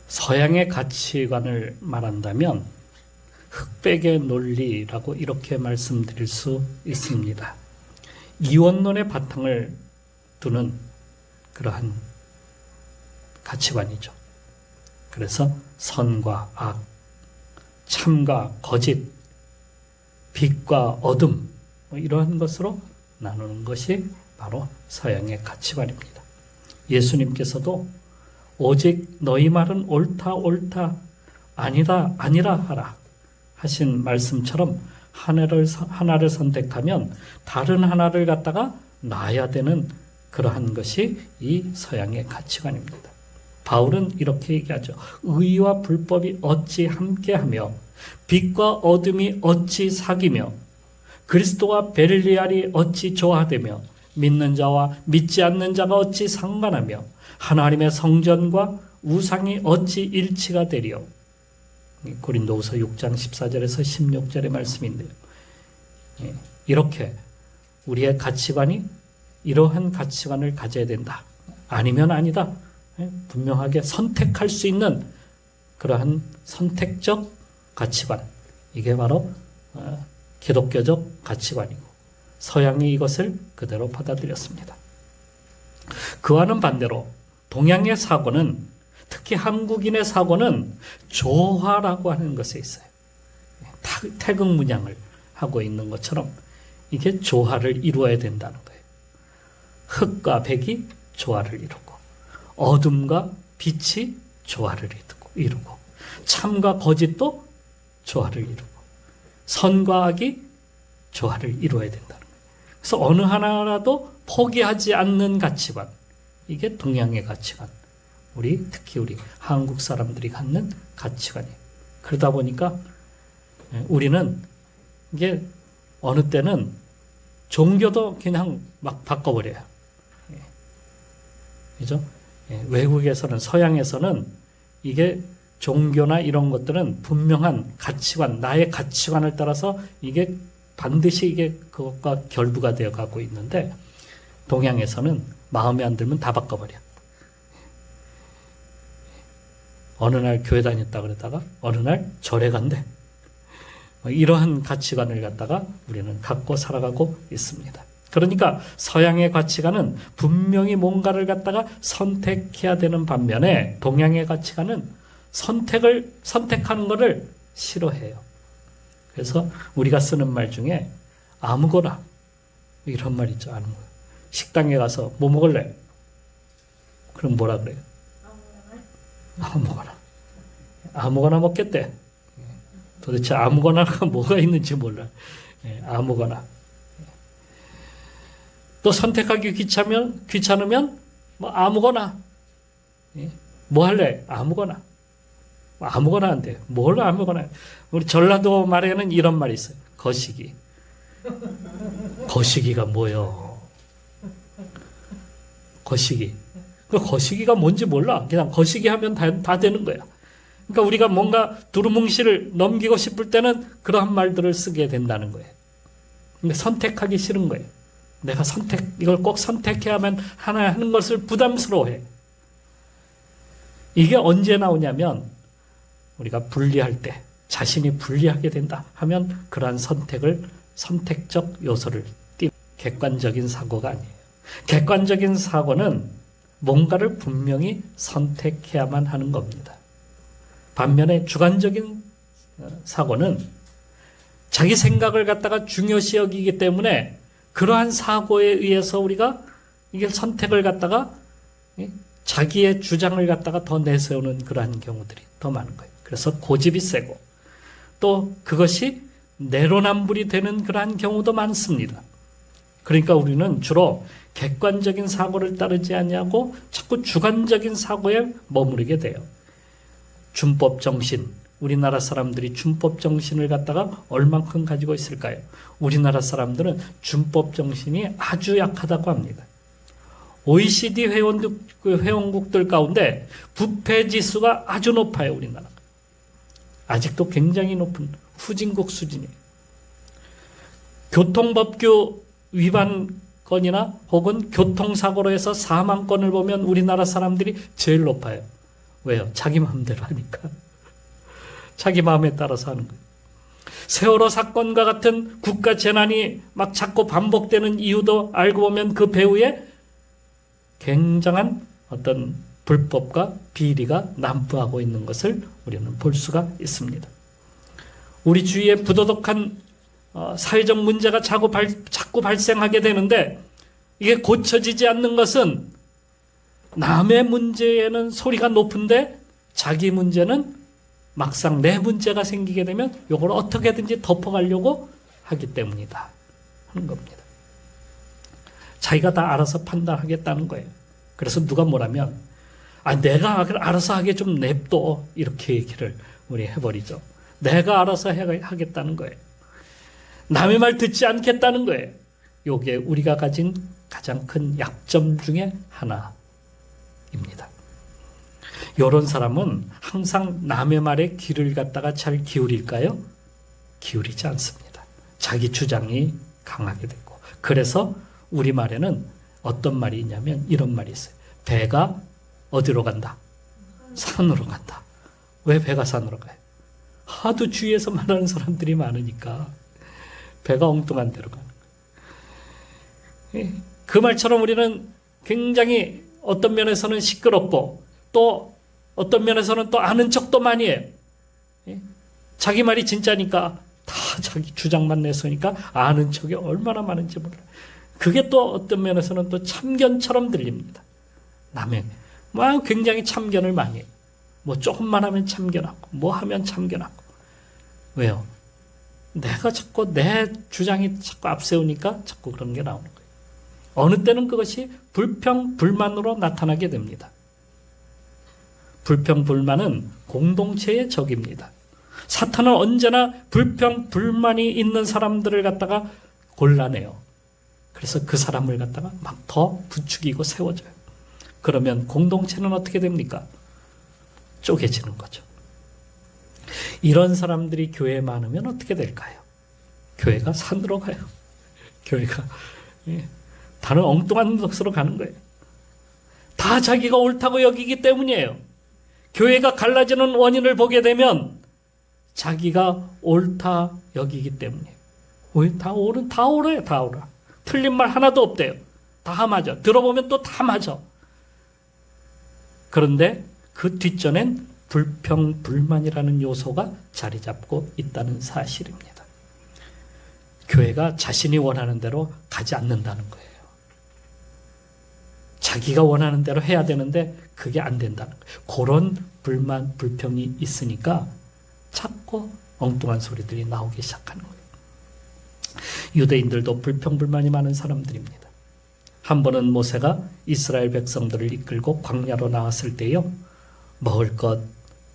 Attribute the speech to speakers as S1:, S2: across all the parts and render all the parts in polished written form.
S1: 서양의 가치관을 말한다면 흑백의 논리라고 이렇게 말씀드릴 수 있습니다. 이원론의 바탕을 두는 그러한 가치관이죠. 그래서 선과 악, 참과 거짓, 빛과 어둠, 이러한 것으로 나누는 것이 바로 서양의 가치관입니다. 예수님께서도 오직 너희 말은 옳다 옳다 아니라 아니라 하라 하신 말씀처럼 하나를 선택하면 다른 하나를 갖다가 놔야 되는 그러한 것이 이 서양의 가치관입니다. 바울은 이렇게 얘기하죠. 의와 불법이 어찌 함께하며 빛과 어둠이 어찌 사귀며 그리스도와 벨리알이 어찌 조화되며 믿는 자와 믿지 않는 자가 어찌 상관하며 하나님의 성전과 우상이 어찌 일치가 되리요. 고린도후서 6장 14절에서 16절의 말씀인데요. 이렇게 우리의 가치관이 이러한 가치관을 가져야 된다. 아니면 아니다. 분명하게 선택할 수 있는 그러한 선택적 가치관. 이게 바로 기독교적 가치관이고 서양이 이것을 그대로 받아들였습니다. 그와는 반대로 동양의 사고는 특히 한국인의 사고는 조화라고 하는 것에 있어요. 태극 문양을 하고 있는 것처럼 이게 조화를 이루어야 된다는 거예요. 흑과 백이 조화를 이루고 어둠과 빛이 조화를 이루고 참과 거짓도 조화를 이루고 선과 악이 조화를 이루어야 된다는 거예요. 그래서 어느 하나라도 포기하지 않는 가치관, 이게 동양의 가치관, 특히 우리 한국 사람들이 갖는 가치관이에요. 그러다 보니까 우리는 이게 어느 때는 종교도 그냥 막 바꿔버려요. 그죠? 외국에서는, 서양에서는 이게 종교나 이런 것들은 분명한 가치관, 나의 가치관을 따라서 이게 반드시 이게 그것과 결부가 되어 가고 있는데 동양에서는 마음에 안 들면 다 바꿔버려. 어느 날 교회 다녔다 그러다가 어느 날 절에 간대. 이러한 가치관을 갖다가 우리는 갖고 살아가고 있습니다. 그러니까 서양의 가치관은 분명히 뭔가를 갖다가 선택해야 되는 반면에 동양의 가치관은 선택하는 것을 싫어해요. 그래서 우리가 쓰는 말 중에 아무거나 이런 말 있죠. 아무거나. 식당에 가서 뭐 먹을래? 그럼 뭐라 그래요? 아무거나. 아무거나 먹겠대. 도대체 아무거나가 뭐가 있는지 몰라. 아무거나. 또 선택하기 귀찮으면 뭐 아무거나. 뭐 할래? 아무거나. 아무거나 안 돼. 뭘 아무거나. 우리 전라도 말에는 이런 말이 있어요. 거시기. 거시기가 뭐요? 거시기. 그 거시기가 뭔지 몰라. 그냥 거시기 하면 다 되는 거야. 그러니까 우리가 뭔가 두루뭉실을 넘기고 싶을 때는 그러한 말들을 쓰게 된다는 거예요. 그러니까 선택하기 싫은 거예요. 내가 이걸 꼭 선택해야만 하는 것을 부담스러워해. 이게 언제 나오냐면 우리가 분리할 때, 자신이 분리하게 된다 하면 그러한 선택적 요소를 띈 객관적인 사고가 아니에요. 객관적인 사고는 뭔가를 분명히 선택해야만 하는 겁니다. 반면에 주관적인 사고는 자기 생각을 갖다가 중요시 여기기 때문에 그러한 사고에 의해서 우리가 이게 선택을 갖다가 자기의 주장을 갖다가 더 내세우는 그러한 경우들이 더 많은 거예요. 그래서 고집이 세고 또 그것이 내로남불이 되는 그러한 경우도 많습니다. 그러니까 우리는 주로 객관적인 사고를 따르지 않냐고 자꾸 주관적인 사고에 머무르게 돼요. 준법 정신, 우리나라 사람들이 준법 정신을 갖다가 얼만큼 가지고 있을까요? 우리나라 사람들은 준법 정신이 아주 약하다고 합니다. OECD 회원국들 가운데 부패 지수가 아주 높아요, 우리나라. 아직도 굉장히 높은 후진국 수준이에요. 교통법규 위반 건이나 혹은 교통사고로 해서 사망 건을 보면 우리나라 사람들이 제일 높아요. 왜요? 자기 마음대로 하니까. 자기 마음에 따라서 하는 거예요. 세월호 사건과 같은 국가 재난이 막 자꾸 반복되는 이유도 알고 보면 그 배후에 굉장한 어떤 불법과 비리가 난무하고 있는 것을 우리는 볼 수가 있습니다. 우리 주위에 부도덕한 사회적 문제가 자꾸 발생하게 되는데 이게 고쳐지지 않는 것은 남의 문제에는 소리가 높은데 자기 문제는 막상 내 문제가 생기게 되면 이걸 어떻게든지 덮어가려고 하기 때문이다 하는 겁니다. 자기가 다 알아서 판단하겠다는 거예요. 그래서 누가 뭐라면 내가 알아서 하게 좀 냅둬 이렇게 얘기를 우리 해버리죠. 내가 알아서 하겠다는 거예요. 남의 말 듣지 않겠다는 거예요. 이게 우리가 가진 가장 큰 약점 중에 하나입니다. 이런 사람은 항상 남의 말에 귀를 갖다가 잘 기울일까요? 기울이지 않습니다. 자기 주장이 강하게 되고, 그래서 우리말에는 어떤 말이 있냐면 이런 말이 있어요. 배가 어디로 간다? 산으로 간다. 왜 배가 산으로 가요? 하도 주위에서 말하는 사람들이 많으니까 배가 엉뚱한 데로 가는 거예요. 그 말처럼 우리는 굉장히 어떤 면에서는 시끄럽고 또 어떤 면에서는 또 아는 척도 많이 해요. 자기 말이 진짜니까 다 자기 주장만 내서니까 아는 척이 얼마나 많은지 몰라요. 그게 또 어떤 면에서는 또 참견처럼 들립니다. 남의 굉장히 참견을 많이 해요. 뭐 조금만 하면 참견하고 뭐 하면 참견하고. 왜요? 내가 자꾸 내 주장이 자꾸 앞세우니까 자꾸 그런 게 나오는 거예요. 어느 때는 그것이 불평, 불만으로 나타나게 됩니다. 불평, 불만은 공동체의 적입니다. 사탄은 언제나 불평, 불만이 있는 사람들을 갖다가 골라내요. 그래서 그 사람을 갖다가 막 더 부추기고 세워줘요. 그러면 공동체는 어떻게 됩니까? 쪼개지는 거죠. 이런 사람들이 교회에 많으면 어떻게 될까요? 교회가 산으로 가요. 교회가 다른 엉뚱한 곳으로 가는 거예요. 다 자기가 옳다고 여기기 때문이에요. 교회가 갈라지는 원인을 보게 되면 자기가 옳다 여기기 때문이에요. 다 옳아요. 다 옳아. 틀린 말 하나도 없대요. 다 맞아. 들어보면 또 다 맞아. 그런데 그 뒷전엔 불평, 불만이라는 요소가 자리 잡고 있다는 사실입니다. 교회가 자신이 원하는 대로 가지 않는다는 거예요. 자기가 원하는 대로 해야 되는데 그게 안 된다는 거예요. 그런 불만, 불평이 있으니까 자꾸 엉뚱한 소리들이 나오기 시작하는 거예요. 유대인들도 불평, 불만이 많은 사람들입니다. 한 번은 모세가 이스라엘 백성들을 이끌고 광야로 나왔을 때요, 먹을 것,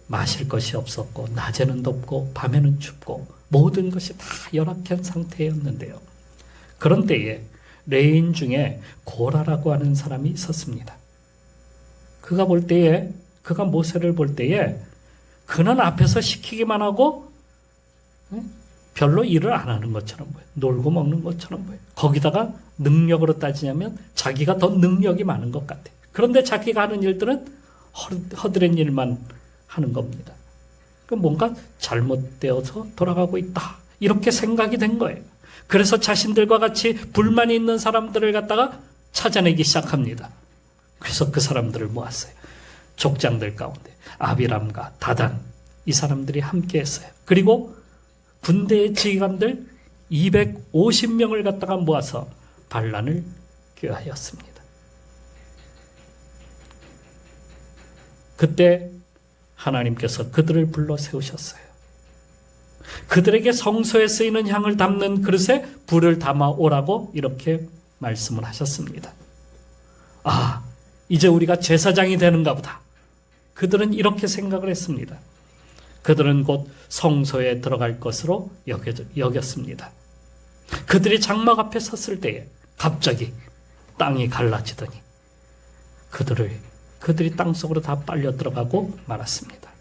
S1: 마실 것이 없었고 낮에는 덥고 밤에는 춥고 모든 것이 다 열악한 상태였는데요. 그런 때에 레인 중에 고라라고 하는 사람이 있었습니다. 그가 모세를 볼 때에 그는 앞에서 시키기만 하고 별로 일을 안 하는 것처럼 보여요. 놀고 먹는 것처럼 보여요. 거기다가 능력으로 따지냐면 자기가 더 능력이 많은 것 같아요. 그런데 자기가 하는 일들은 허드렛 일만 하는 겁니다. 뭔가 잘못되어서 돌아가고 있다. 이렇게 생각이 된 거예요. 그래서 자신들과 같이 불만이 있는 사람들을 갖다가 찾아내기 시작합니다. 그래서 그 사람들을 모았어요. 족장들 가운데 아비람과 다단, 이 사람들이 함께 했어요. 그리고 군대의 지휘관들 250명을 갖다가 모아서 반란을 꾀하였습니다. 그때 하나님께서 그들을 불러 세우셨어요. 그들에게 성소에 쓰이는 향을 담는 그릇에 불을 담아 오라고 이렇게 말씀을 하셨습니다. 아, 이제 우리가 제사장이 되는가 보다. 그들은 이렇게 생각을 했습니다. 그들은 곧 성소에 들어갈 것으로 여겼습니다. 그들이 장막 앞에 섰을 때에 갑자기 땅이 갈라지더니 그들이 땅속으로 다 빨려 들어가고 말았습니다.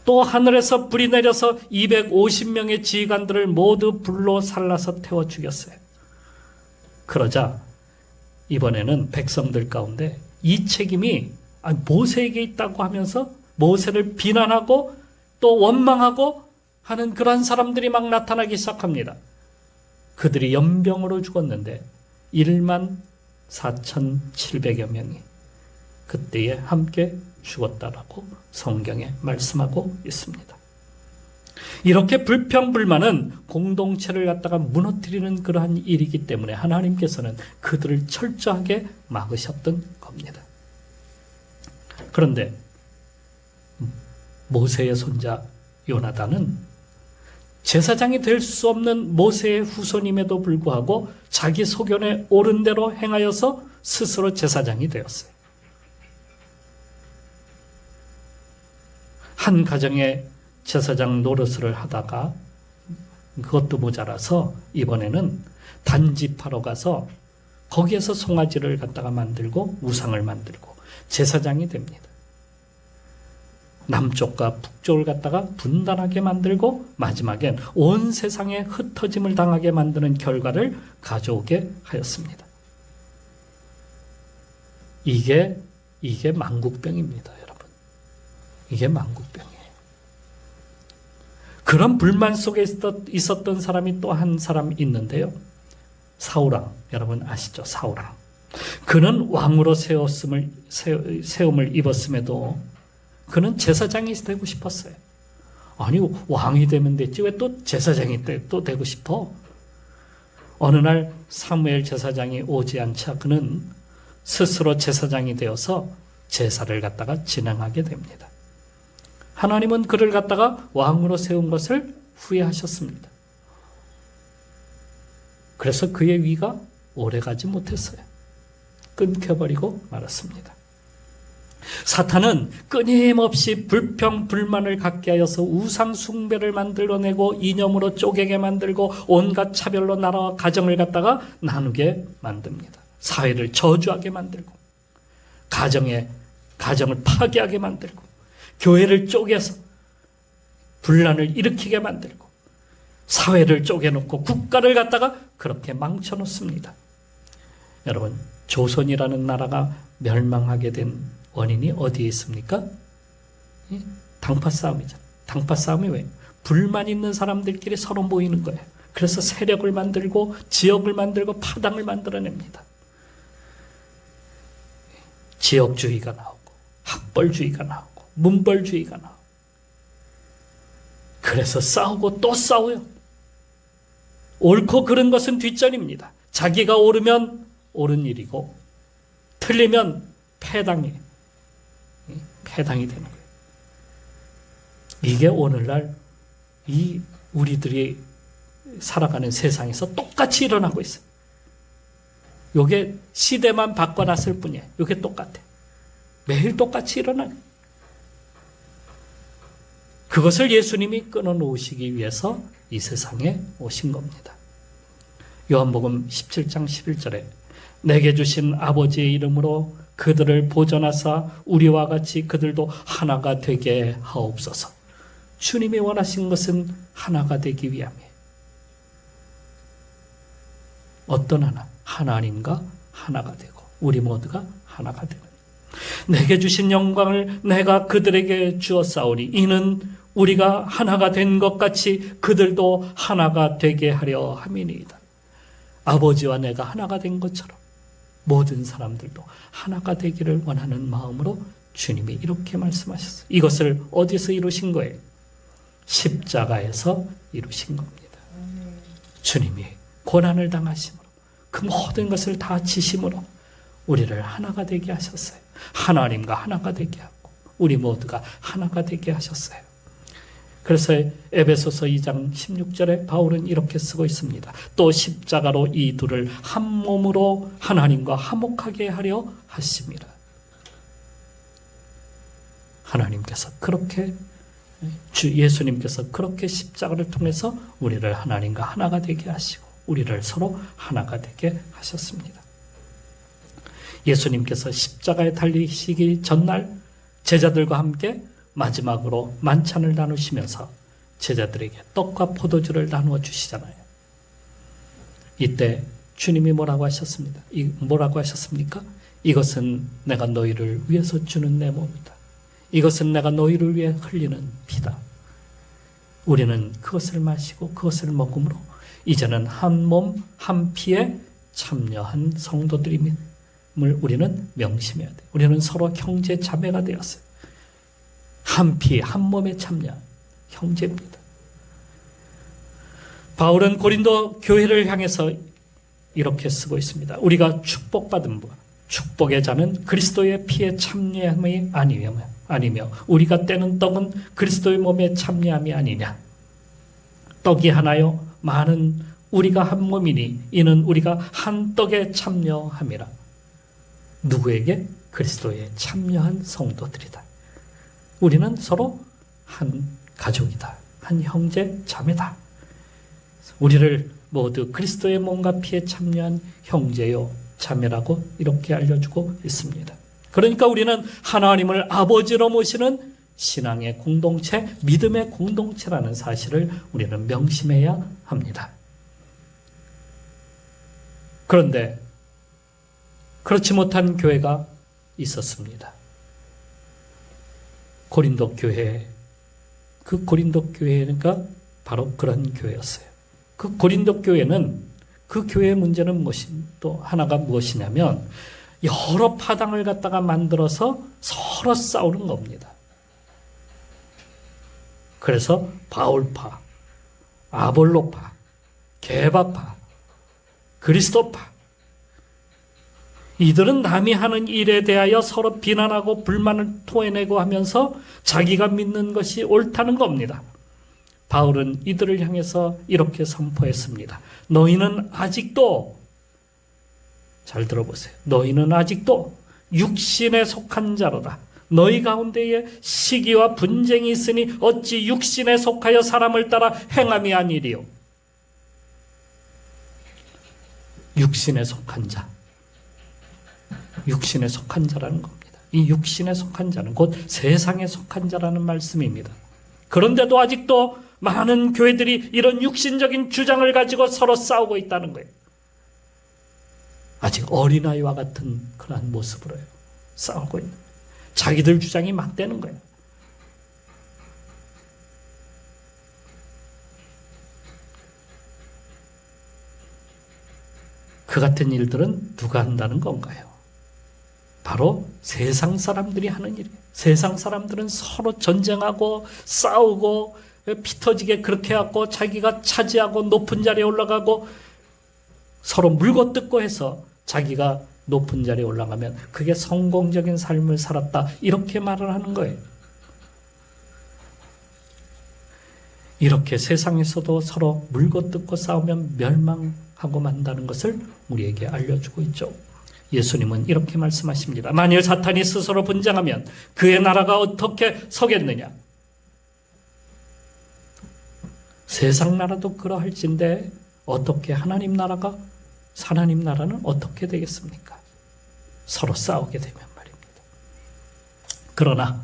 S1: 또 하늘에서 불이 내려서 250명의 지휘관들을 모두 불로 살라서 태워 죽였어요. 그러자 이번에는 백성들 가운데 이 책임이 모세에게 있다고 하면서 모세를 비난하고 또 원망하고 하는 그러한 사람들이 막 나타나기 시작합니다. 그들이 연병으로 죽었는데 1만 4,700여 명이 그때에 함께 죽었다라고 성경에 말씀하고 있습니다. 이렇게 불평불만은 공동체를 갖다가 무너뜨리는 그러한 일이기 때문에 하나님께서는 그들을 철저하게 막으셨던 겁니다. 그런데 모세의 손자 요나단은 제사장이 될 수 없는 모세의 후손임에도 불구하고 자기 소견에 옳은 대로 행하여서 스스로 제사장이 되었어요. 한 가정의 제사장 노릇을 하다가 그것도 모자라서 이번에는 단지파로 가서 거기에서 송아지를 갖다가 만들고 우상을 만들고 제사장이 됩니다. 남쪽과 북쪽을 갖다가 분단하게 만들고 마지막엔 온 세상에 흩어짐을 당하게 만드는 결과를 가져오게 하였습니다. 이게 만국병입니다, 여러분. 이게 만국병이에요. 그런 불만 속에 있었던 사람이 또 한 사람 있는데요. 사울왕, 여러분 아시죠? 사울왕. 그는 왕으로 세움을 입었음에도 그는 제사장이 되고 싶었어요. 아니, 왕이 되면 됐지 왜 또 제사장이 또 되고 싶어? 어느 날 사무엘 제사장이 오지 않자 그는 스스로 제사장이 되어서 제사를 갖다가 진행하게 됩니다. 하나님은 그를 갖다가 왕으로 세운 것을 후회하셨습니다. 그래서 그의 위가 오래가지 못했어요. 끊겨버리고 말았습니다. 사탄은 끊임없이 불평, 불만을 갖게 하여서 우상 숭배를 만들어내고 이념으로 쪼개게 만들고 온갖 차별로 나라와 가정을 갖다가 나누게 만듭니다. 사회를 저주하게 만들고 가정을 파괴하게 만들고 교회를 쪼개서 분란을 일으키게 만들고 사회를 쪼개놓고 국가를 갖다가 그렇게 망쳐놓습니다. 여러분, 조선이라는 나라가 멸망하게 된 원인이 어디에 있습니까? 당파 싸움이죠. 당파 싸움이 왜? 불만 있는 사람들끼리 서로 모이는 거예요. 그래서 세력을 만들고 지역을 만들고 파당을 만들어냅니다. 지역주의가 나오고 학벌주의가 나오고 문벌주의가 나오고 그래서 싸우고 또 싸워요. 옳고 그른 것은 뒷전입니다. 자기가 옳으면 옳은 일이고 틀리면 패당이 되는 거예요. 이게 오늘날 이 우리들이 살아가는 세상에서 똑같이 일어나고 있어요. 이게 시대만 바꿔놨을 뿐이에요. 이게 똑같아. 매일 똑같이 일어나요. 그것을 예수님이 끊어놓으시기 위해서 이 세상에 오신 겁니다. 요한복음 17장 11절에 내게 주신 아버지의 이름으로 그들을 보존하사 우리와 같이 그들도 하나가 되게 하옵소서. 주님이 원하신 것은 하나가 되기 위함이에요. 어떤 하나? 하나님과 하나가 되고 우리 모두가 하나가 되는. 내게 주신 영광을 내가 그들에게 주었사오니 이는 우리가 하나가 된 것 같이 그들도 하나가 되게 하려 함이니이다. 아버지와 내가 하나가 된 것처럼 모든 사람들도 하나가 되기를 원하는 마음으로 주님이 이렇게 말씀하셨어요. 이것을 어디서 이루신 거예요? 십자가에서 이루신 겁니다. 주님이 고난을 당하심으로 그 모든 것을 다 지심으로 우리를 하나가 되게 하셨어요. 하나님과 하나가 되게 하고 우리 모두가 하나가 되게 하셨어요. 그래서 에베소서 2장 16절에 바울은 이렇게 쓰고 있습니다. 또 십자가로 이 둘을 한 몸으로 하나님과 화목하게 하려 하심이라. 하나님께서 그렇게 주 예수님께서 그렇게 십자가를 통해서 우리를 하나님과 하나가 되게 하시고 우리를 서로 하나가 되게 하셨습니다. 예수님께서 십자가에 달리시기 전날 제자들과 함께 마지막으로 만찬을 나누시면서 제자들에게 떡과 포도주를 나누어 주시잖아요. 이때 주님이 뭐라고 하셨습니까? 이것은 내가 너희를 위해서 주는 내 몸이다. 이것은 내가 너희를 위해 흘리는 피다. 우리는 그것을 마시고 그것을 먹음으로 이제는 한 몸 한 피에 참여한 성도들임을 우리는 명심해야 돼. 우리는 서로 형제 자매가 되었어요. 한 피, 한 몸에 참여한 형제입니다. 바울은 고린도 교회를 향해서 이렇게 쓰고 있습니다. 우리가 축복받은 바, 축복의 자는 그리스도의 피에 참여함이 아니며 우리가 떼는 떡은 그리스도의 몸에 참여함이 아니냐. 떡이 하나요 많은 우리가 한 몸이니 이는 우리가 한 떡에 참여함이라. 누구에게? 그리스도에 참여한 성도들이다. 우리는 서로 한 가족이다. 한 형제 자매다. 우리를 모두 그리스도의 몸과 피에 참여한 형제요 자매라고 이렇게 알려주고 있습니다. 그러니까 우리는 하나님을 아버지로 모시는 신앙의 공동체, 믿음의 공동체라는 사실을 우리는 명심해야 합니다. 그런데 그렇지 못한 교회가 있었습니다. 고린도 교회, 그 고린도 교회가 바로 그런 교회였어요. 그 고린도 교회는 그 교회의 문제는 또 하나가 무엇이냐면 여러 파당을 갖다가 만들어서 서로 싸우는 겁니다. 그래서 바울파, 아볼로파, 게바파, 그리스도파, 이들은 남이 하는 일에 대하여 서로 비난하고 불만을 토해내고 하면서 자기가 믿는 것이 옳다는 겁니다. 바울은 이들을 향해서 이렇게 선포했습니다. 너희는 아직도, 잘 들어보세요. 너희는 아직도 육신에 속한 자로다. 너희 가운데에 시기와 분쟁이 있으니 어찌 육신에 속하여 사람을 따라 행함이 아니리요. 육신에 속한 자. 육신에 속한 자라는 겁니다. 이 육신에 속한 자는 곧 세상에 속한 자라는 말씀입니다. 그런데도 아직도 많은 교회들이 이런 육신적인 주장을 가지고 서로 싸우고 있다는 거예요. 아직 어린아이와 같은 그러한 모습으로요. 싸우고 있는 거예요. 자기들 주장이 막 되는 거예요. 그 같은 일들은 누가 한다는 건가요? 바로 세상 사람들이 하는 일이에요. 세상 사람들은 서로 전쟁하고 싸우고 피 터지게 그렇게 하고 자기가 차지하고 높은 자리에 올라가고 서로 물고 뜯고 해서 자기가 높은 자리에 올라가면 그게 성공적인 삶을 살았다 이렇게 말을 하는 거예요. 이렇게 세상에서도 서로 물고 뜯고 싸우면 멸망하고 만다는 것을 우리에게 알려주고 있죠. 예수님은 이렇게 말씀하십니다. 만일 사탄이 스스로 분쟁하면 그의 나라가 어떻게 서겠느냐. 세상 나라도 그러할진데 어떻게 하나님 나라는 어떻게 되겠습니까? 서로 싸우게 되면 말입니다. 그러나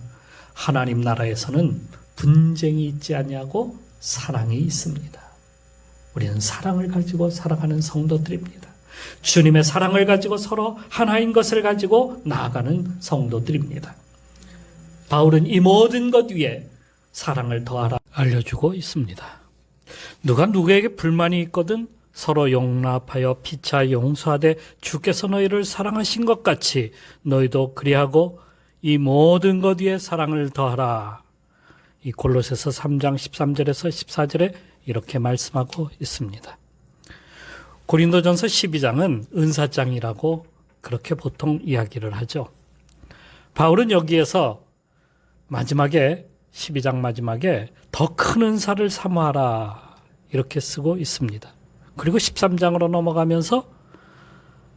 S1: 하나님 나라에서는 분쟁이 있지 아니하고 사랑이 있습니다. 우리는 사랑을 가지고 살아가는 성도들입니다. 주님의 사랑을 가지고 서로 하나인 것을 가지고 나아가는 성도들입니다. 바울은 이 모든 것 위에 사랑을 더하라 알려주고 있습니다. 누가 누구에게 불만이 있거든 서로 용납하여 피차 용서하되 주께서 너희를 사랑하신 것 같이 너희도 그리하고 이 모든 것 위에 사랑을 더하라. 이 골로새서 3장 13절에서 14절에 이렇게 말씀하고 있습니다. 고린도전서 12장은 은사장이라고 그렇게 보통 이야기를 하죠. 바울은 여기에서 마지막에 12장 마지막에 더 큰 은사를 사모하라 이렇게 쓰고 있습니다. 그리고 13장으로 넘어가면서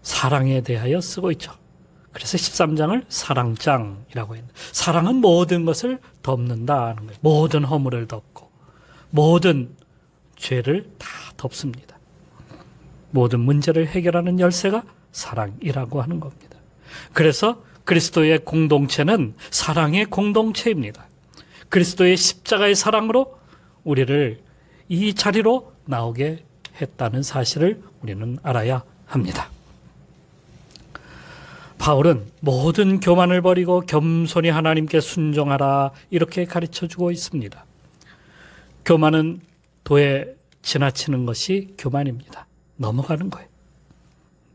S1: 사랑에 대하여 쓰고 있죠. 그래서 13장을 사랑장이라고 했는데 사랑은 모든 것을 덮는다는 거예요. 모든 허물을 덮고 모든 죄를 다 덮습니다. 모든 문제를 해결하는 열쇠가 사랑이라고 하는 겁니다. 그래서 그리스도의 공동체는 사랑의 공동체입니다. 그리스도의 십자가의 사랑으로 우리를 이 자리로 나오게 했다는 사실을 우리는 알아야 합니다. 바울은 모든 교만을 버리고 겸손히 하나님께 순종하라 이렇게 가르쳐주고 있습니다. 교만은 도에 지나치는 것이 교만입니다. 넘어가는 거예요.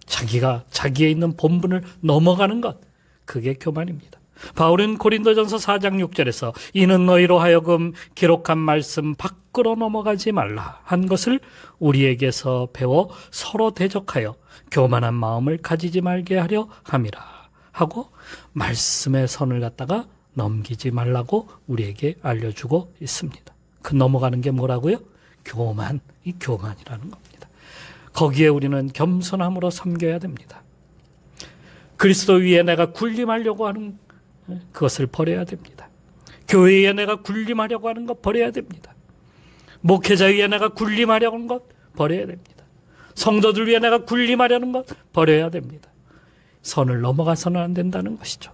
S1: 자기에 있는 본분을 넘어가는 것, 그게 교만입니다. 바울은 고린도전서 4장 6절에서 이는 너희로 하여금 기록한 말씀 밖으로 넘어가지 말라 한 것을 우리에게서 배워 서로 대적하여 교만한 마음을 가지지 말게 하려 함이라 하고 말씀의 선을 갖다가 넘기지 말라고 우리에게 알려주고 있습니다. 그 넘어가는 게 뭐라고요? 교만, 이 교만이라는 겁니다. 거기에 우리는 겸손함으로 섬겨야 됩니다. 그리스도 위에 내가 군림하려고 하는 그것을 버려야 됩니다. 교회에 내가 군림하려고 하는 것 버려야 됩니다. 목회자 위에 내가 군림하려고 하는 것 버려야 됩니다. 성도들 위에 내가 군림하려는 것 버려야 됩니다. 선을 넘어가서는 안 된다는 것이죠.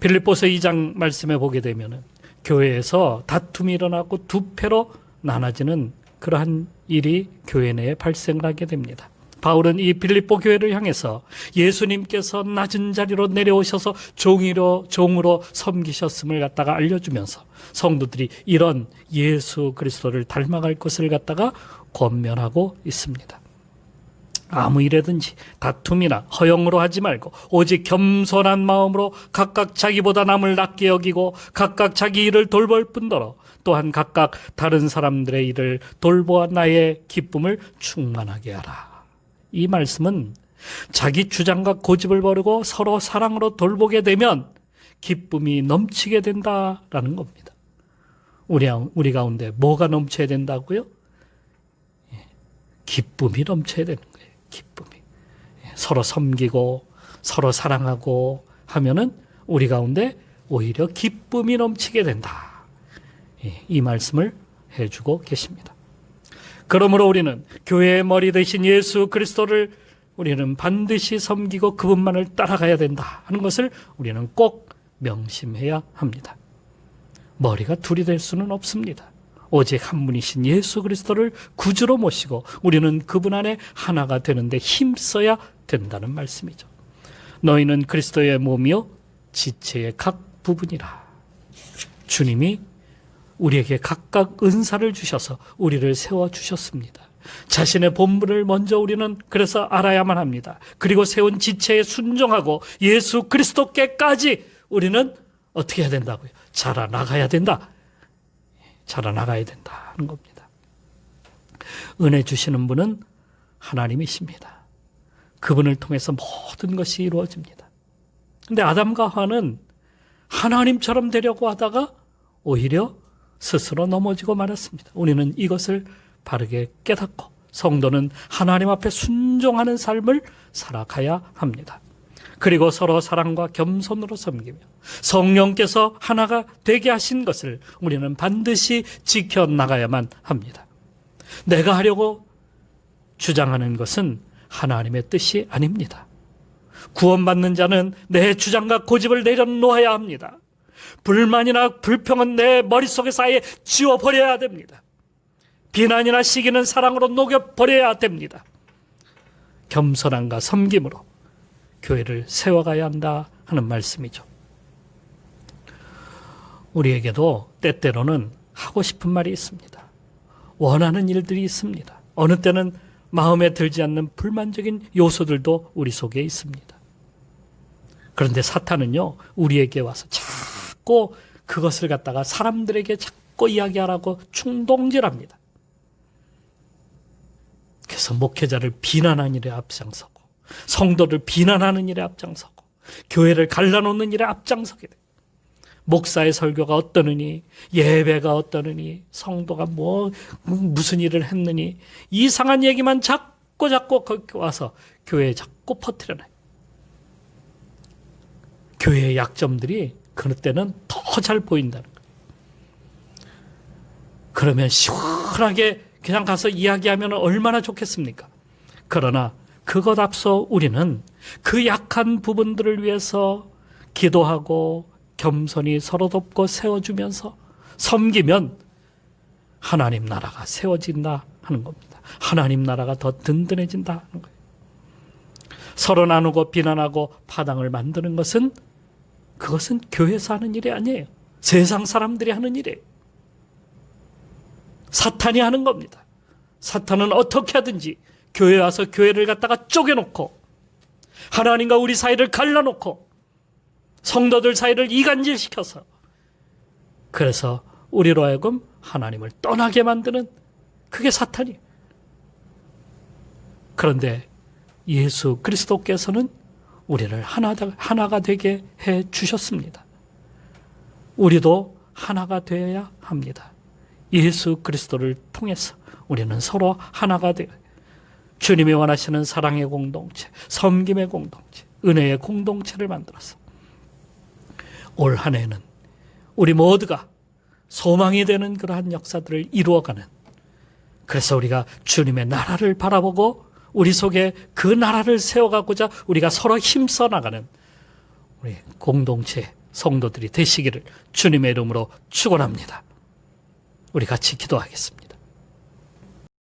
S1: 빌립보서 2장 말씀에 보게 되면 교회에서 다툼이 일어나고 두 패로 나눠지는 그러한 일이 교회 내에 발생을 하게 됩니다. 바울은 이 빌립보 교회를 향해서 예수님께서 낮은 자리로 내려오셔서 종으로 섬기셨음을 갖다가 알려주면서 성도들이 이런 예수 그리스도를 닮아갈 것을 갖다가 권면하고 있습니다. 아무 일에든지 다툼이나 허영으로 하지 말고 오직 겸손한 마음으로 각각 자기보다 남을 낮게 여기고 각각 자기 일을 돌볼 뿐더러 또한 각각 다른 사람들의 일을 돌보아 나의 기쁨을 충만하게 하라. 이 말씀은 자기 주장과 고집을 버리고 서로 사랑으로 돌보게 되면 기쁨이 넘치게 된다라는 겁니다. 우리 가운데 뭐가 넘쳐야 된다고요? 기쁨이 넘쳐야 되는 거예요. 기쁨이. 서로 섬기고 서로 사랑하고 하면은 우리 가운데 오히려 기쁨이 넘치게 된다. 이 말씀을 해주고 계십니다. 그러므로 우리는 교회의 머리 되신 예수 그리스도를 우리는 반드시 섬기고 그분만을 따라가야 된다 하는 것을 우리는 꼭 명심해야 합니다. 머리가 둘이 될 수는 없습니다. 오직 한 분이신 예수 그리스도를 구주로 모시고 우리는 그분 안에 하나가 되는데 힘써야 된다는 말씀이죠. 너희는 그리스도의 몸이요 지체의 각 부분이라. 주님이 우리에게 각각 은사를 주셔서 우리를 세워주셨습니다. 자신의 본분을 먼저 우리는 그래서 알아야만 합니다. 그리고 세운 지체에 순종하고 예수 그리스도께까지 우리는 어떻게 해야 된다고요? 자라나가야 된다. 자라나가야 된다 하는 겁니다. 은혜 주시는 분은 하나님이십니다. 그분을 통해서 모든 것이 이루어집니다. 그런데 아담과 하와는 하나님처럼 되려고 하다가 오히려 스스로 넘어지고 말았습니다. 우리는 이것을 바르게 깨닫고 성도는 하나님 앞에 순종하는 삶을 살아가야 합니다. 그리고 서로 사랑과 겸손으로 섬기며 성령께서 하나가 되게 하신 것을 우리는 반드시 지켜나가야만 합니다. 내가 하려고 주장하는 것은 하나님의 뜻이 아닙니다. 구원받는 자는 내 주장과 고집을 내려놓아야 합니다. 불만이나 불평은 내 머릿속에서 아예 지워버려야 됩니다. 비난이나 시기는 사랑으로 녹여버려야 됩니다. 겸손함과 섬김으로 교회를 세워가야 한다 하는 말씀이죠. 우리에게도 때때로는 하고 싶은 말이 있습니다. 원하는 일들이 있습니다. 어느 때는 마음에 들지 않는 불만적인 요소들도 우리 속에 있습니다. 그런데 사탄은요, 우리에게 와서 자꾸 그것을 갖다가 사람들에게 자꾸 이야기하라고 충동질합니다. 그래서 목회자를 비난하는 일에 앞장서고 성도를 비난하는 일에 앞장서고 교회를 갈라놓는 일에 앞장서게 돼요. 목사의 설교가 어떠느니 예배가 어떠느니 성도가 무슨 일을 했느니 이상한 얘기만 자꾸 거기 와서 교회에 자꾸 퍼뜨려놔요. 교회의 약점들이 그럴 때는 더 잘 보인다는 거예요. 그러면 시원하게 그냥 가서 이야기하면 얼마나 좋겠습니까? 그러나 그것 앞서 우리는 그 약한 부분들을 위해서 기도하고 겸손히 서로 돕고 세워주면서 섬기면 하나님 나라가 세워진다 하는 겁니다. 하나님 나라가 더 든든해진다 하는 거예요. 서로 나누고 비난하고 파당을 만드는 것은 그것은 교회에서 하는 일이 아니에요. 세상 사람들이 하는 일이에요. 사탄이 하는 겁니다. 사탄은 어떻게 하든지 교회에 와서 교회를 갖다가 쪼개놓고 하나님과 우리 사이를 갈라놓고 성도들 사이를 이간질시켜서 그래서 우리로 하여금 하나님을 떠나게 만드는 그게 사탄이에요. 그런데 예수 그리스도께서는 우리를 하나가 되게 해 주셨습니다. 우리도 하나가 되어야 합니다. 예수 그리스도를 통해서 우리는 서로 하나가 되어 주님이 원하시는 사랑의 공동체, 섬김의 공동체, 은혜의 공동체를 만들어서 올 한 해는 우리 모두가 소망이 되는 그러한 역사들을 이루어가는, 그래서 우리가 주님의 나라를 바라보고 우리 속에 그 나라를 세워가고자 우리가 서로 힘써 나가는 우리 공동체 성도들이 되시기를 주님의 이름으로 축원합니다. 우리 같이 기도하겠습니다.